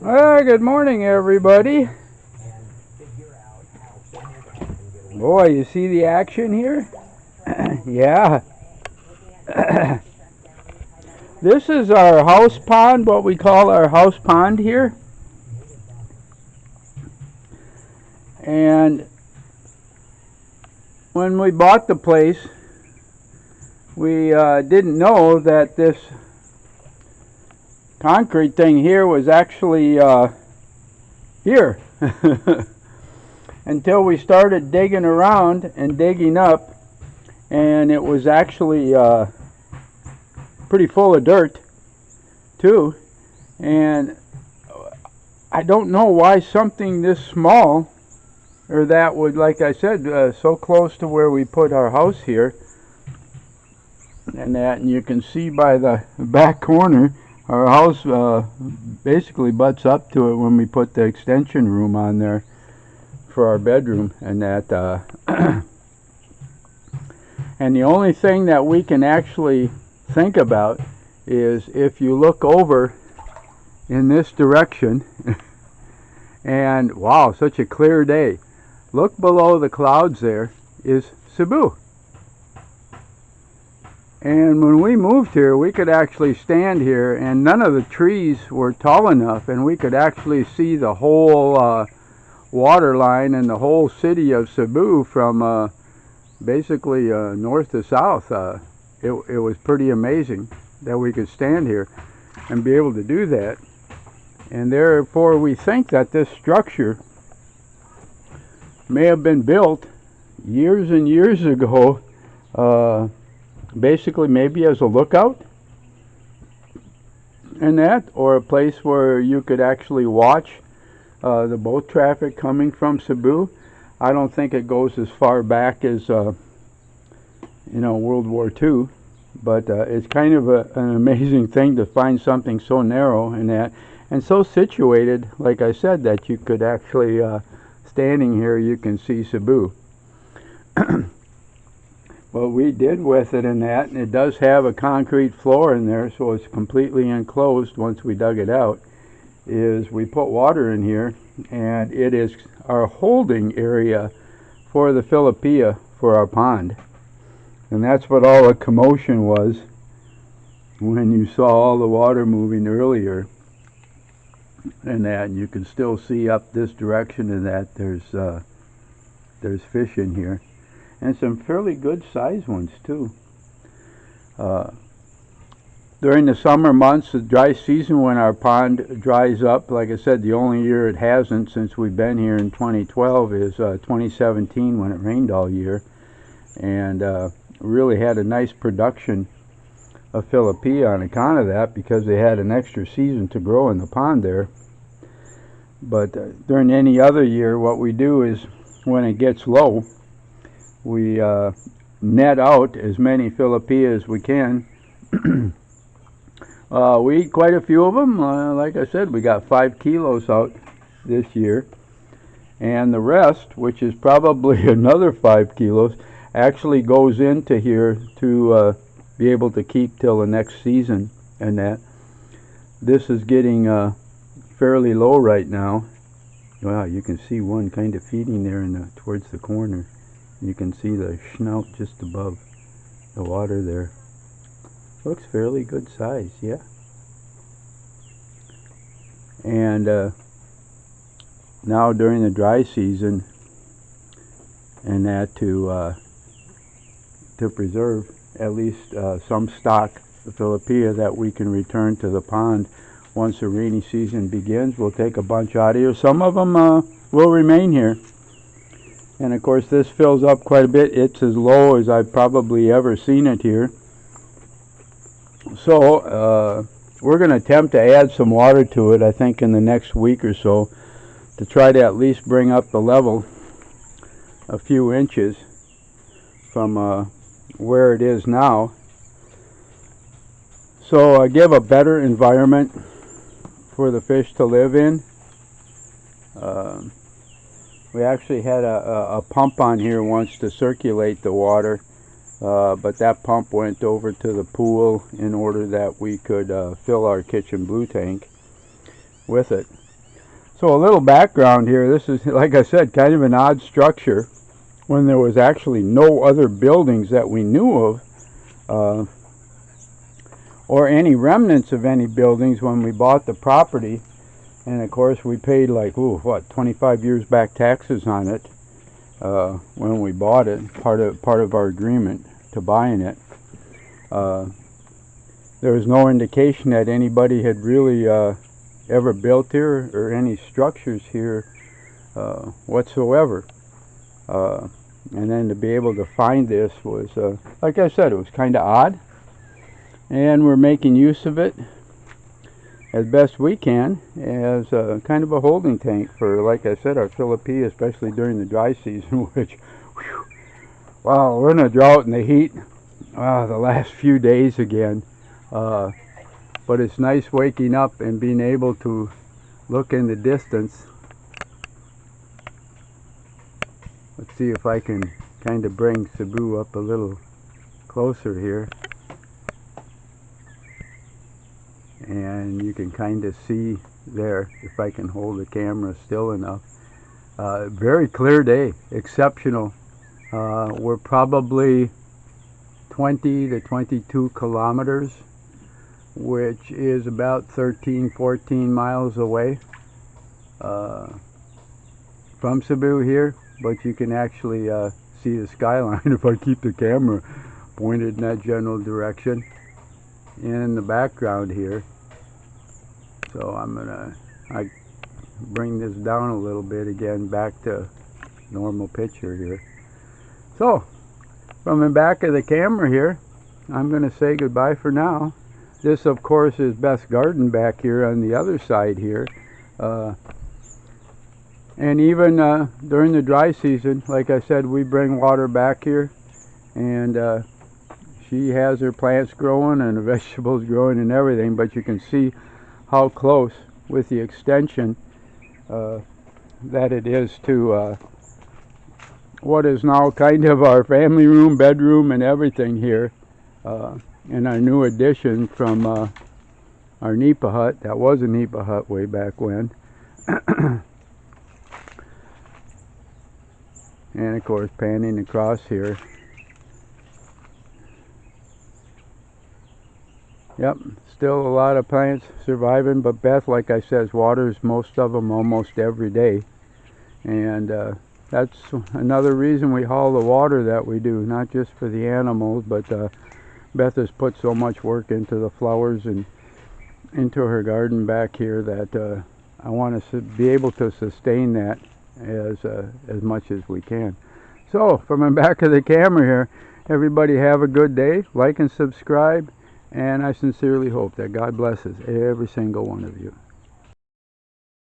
Good morning, everybody. Boy, you see the action here? Yeah. This is our house pond, what we call our house pond here. And when we bought the place, we didn't know that this concrete thing here was actually here. Until we started digging around and digging up, and it was actually pretty full of dirt too. And I don't know why something this small, or that would, like I said, so close to where we put our house here, and you can see by the back corner, our house basically butts up to it when we put the extension room on there for our bedroom, and that and the only thing that we can actually think about is if you look over in this direction and wow, such a clear day, look below the clouds, there is Cebu. And when we moved here, we could actually stand here and none of the trees were tall enough, and we could actually see the whole water line and the whole city of Cebu from basically north to south. It was pretty amazing that we could stand here and be able to do that. And therefore we think that this structure may have been built years and years ago, basically maybe as a lookout and that, or a place where you could actually watch the boat traffic coming from Cebu. I don't think it goes as far back as World War II, but it's kind of an amazing thing to find something so narrow and so situated, like I said, that you could actually, standing here, you can see Cebu. What we did with it and it does have a concrete floor in there, so it's completely enclosed once we dug it out, is we put water in here, and it is our holding area for the Filipia for our pond. And that's what all the commotion was when you saw all the water moving earlier. And you can still see up this direction, and that there's fish in here, and some fairly good sized ones too. During the summer months, the dry season, when our pond dries up, like I said, the only year it hasn't since we've been here in 2012 is 2017, when it rained all year, and really had a nice production of Filipia on account of that, because they had an extra season to grow in the pond there. But during any other year, what we do is, when it gets low, we net out as many Filipia as we can. We eat quite a few of them. Like I said, we got 5 kilos out this year, and the rest, which is probably another 5 kilos, actually goes into here to be able to keep till the next season. And that this is getting fairly low right now. Wow, you can see one kind of feeding there towards the corner. You can see the snout just above the water there. Looks fairly good size, yeah. And now during the dry season, and that to preserve at least some stock of Filipia that we can return to the pond once the rainy season begins. We'll take a bunch out of here. Some of them will remain here. And of course this fills up quite a bit. It's as low as I've probably ever seen it here. So we're going to attempt to add some water to it, I think, in the next week or so, to try to at least bring up the level a few inches from where it is now. So give a better environment for the fish to live in. We actually had a pump on here once to circulate the water, but that pump went over to the pool in order that we could fill our kitchen blue tank with it. So a little background here. This is, like I said, kind of an odd structure when there was actually no other buildings that we knew of, or any remnants of any buildings when we bought the property. And of course we paid like, 25 years back taxes on it when we bought it, part of our agreement to buying it. There was no indication that anybody had really ever built here or any structures here whatsoever. And then to be able to find this was, like I said, it was kind of odd. And we're making use of it as best we can as kind of a holding tank for, like I said, our Filipina, especially during the dry season, which, wow, we're in a drought and the heat the last few days again. But it's nice waking up and being able to look in the distance. Let's see if I can kind of bring Cebu up a little closer here. And you can kind of see there, if I can hold the camera still enough. Very clear day, exceptional. We're probably 20 to 22 kilometers, which is about 13, 14 miles away from Cebu here, but you can actually see the skyline if I keep the camera pointed in that general direction in the background here. So I'm gonna bring this down a little bit again, back to normal picture here. So from the back of the camera here, I'm gonna say goodbye for now. This of course is Beth's garden back here on the other side here. And even during the dry season, like I said, we bring water back here, and she has her plants growing and the vegetables growing and everything, but you can see how close with the extension that it is to what is now kind of our family room, bedroom, and everything here, and our new addition from our nipa hut. That was a nipa hut way back when. And of course panning across here. Yep, still a lot of plants surviving, but Beth, like I said, waters most of them almost every day. And that's another reason we haul the water that we do, not just for the animals, but Beth has put so much work into the flowers and into her garden back here that I want to be able to sustain that as much as we can. So from the back of the camera here, everybody have a good day, like and subscribe, and I sincerely hope that God blesses every single one of you.